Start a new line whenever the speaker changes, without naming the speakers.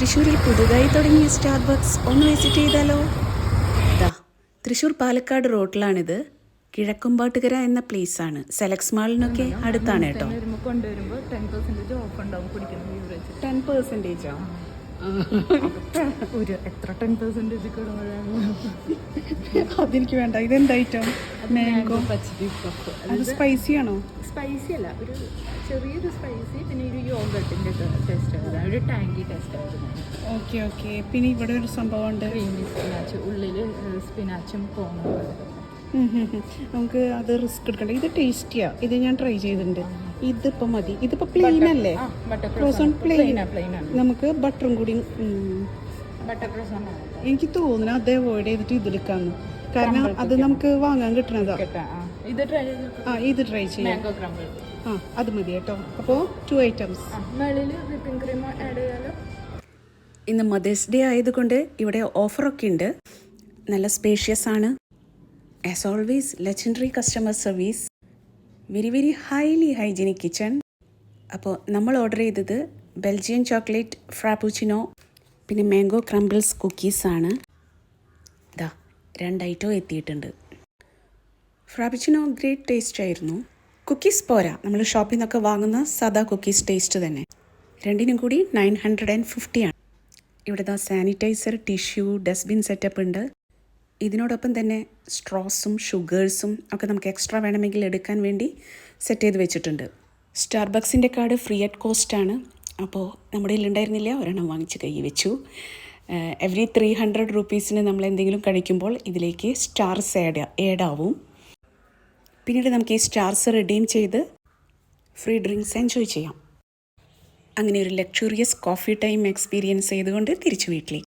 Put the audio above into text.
തൃശ്ശൂരിൽ പുതുതായി തുടങ്ങിയ സ്റ്റാർബക്സ് ഒന്ന് വിസിറ്റ് ചെയ്താലോ? ദാ തൃശ്ശൂർ പാലക്കാട് റോഡിലാണിത്. കിഴക്കുംപാട്ടുകര എന്ന പ്ലേസാണ്. സെലക്സ് മാളിനൊക്കെ അടുത്താണ് കേട്ടോ.
കൊണ്ടുവരുമ്പോൾ 10% ഓഫ് ഉണ്ടാവും കുടിക്കുന്ന ബീവറേജ്.
10%?
ഒരു എത്ര 10%
അതെനിക്ക് വേണ്ട. ഇതെന്താ ഐറ്റം? മാംഗോ
പച്ചടി പഫ്.
അത് സ്പൈസി ആണോ?
സ്പൈസി അല്ല, ഒരു ചെറിയൊരു സ്പൈസി, പിന്നെ ഒരു യോഗട്ടിൻ്റെ ടേസ്റ്റ് ആയിരുന്നു, ഒരു ടാങ്കി ടേസ്റ്റ് ആയിരുന്നു.
Okay okay. പിന്നെ ഇവിടെ ഒരു സംഭവം ഉണ്ട്,
ക്രീമി സ്പിനാച്ച്, ഉള്ളിൽ സ്പിനാച്ചും കോണും.
നമുക്ക് അത് റിസ്ക് എടുക്കണ്ട. ഇത് ടേസ്റ്റിയാ. ഇത് ഞാൻ ട്രൈ ചെയ്തിട്ടുണ്ട്. ഇതിപ്പോൾ മതി. ഇതിപ്പോൾ പ്ലെയിൻ അല്ലേ? ക്രോസോൺ പ്ലെയിൻ. നമുക്ക് ബട്ടറും കൂടി.
ബട്ടർ ക്രോസോൺ
എനിക്ക് തോന്നുന്നു അത് അവോയ്ഡ് ചെയ്തിട്ട് ഇതെടുക്കാമെന്ന്. കാരണം അത് നമുക്ക് വാങ്ങാൻ കിട്ടണതാ.
ഇത് ട്രൈ
ഇത് ട്രൈ ചെയ്യാം.
Mango crumble.
അത് മതി കേട്ടോ. അപ്പോൾ 2 items.
മേളിൽ വിപ്പിംഗ് ക്രീം ആഡ് ചെയ്യാലോ.
ഇന്ന് മദേഴ്സ് ഡേ ആയതുകൊണ്ട് ഇവിടെ ഓഫറൊക്കെ ഉണ്ട്. നല്ല സ്പേഷ്യസ് ആണ്. As always legendary customer service, very highly hygienic kitchen. അപ്പോൾ നമ്മൾ ഓർഡർ ചെയ്തത് ബെൽജിയൻ ചോക്ലേറ്റ് ഫ്രാപ്പുച്ചിനോ പിന്നെ മാംഗോ ക്രംബിൾസ് കുക്കീസാണ്. ദാ 2 ഐറ്റം എത്തിയിട്ടുണ്ട്. ഫ്രാപ്പുച്ചിനോ ഗ്രേറ്റ് ടേസ്റ്റ് ആയിരുന്നു. കുക്കീസ് പോരാ, നമ്മൾ ഷോപ്പിൽ നിന്നൊക്കെ വാങ്ങുന്ന സാദാ കുക്കീസ് ടേസ്റ്റ് തന്നെ. രണ്ടിനും കൂടി 950 ആണ്. ഇവിടെ ദാ സാനിറ്റൈസർ, ടിഷ്യൂ, ഡസ്റ്റ്ബിൻ സെറ്റപ്പ് ഉണ്ട്. ഇതിനോടൊപ്പം തന്നെ സ്ട്രോസും ഷുഗേഴ്സും ഒക്കെ നമുക്ക് എക്സ്ട്രാ വേണമെങ്കിൽ എടുക്കാൻ വേണ്ടി സെറ്റ് ചെയ്ത് വെച്ചിട്ടുണ്ട്. സ്റ്റാർബക്സിൻ്റെ കാർഡ് ഫ്രീ അറ്റ് കോസ്റ്റ് ആണ്. അപ്പോൾ നമ്മുടെ കയ്യിൽ ഉണ്ടായിരുന്നില്ല, ഒരെണ്ണം വാങ്ങിച്ച് കൈ വെച്ചു. എവറി 300 rupeesന് നമ്മൾ എന്തെങ്കിലും കഴിക്കുമ്പോൾ ഇതിലേക്ക് സ്റ്റാർസ് ആഡ് ആവും. പിന്നീട് നമുക്ക് ഈ സ്റ്റാർസ് റിഡീം ചെയ്ത് ഫ്രീ ഡ്രിങ്ക്സ് എൻജോയ് ചെയ്യാം. അങ്ങനെ ഒരു ലക്ഷറിയസ് കോഫി ടൈം എക്സ്പീരിയൻസ് ചെയ്തുകൊണ്ട് തിരിച്ചു വീട്ടിലേക്ക്.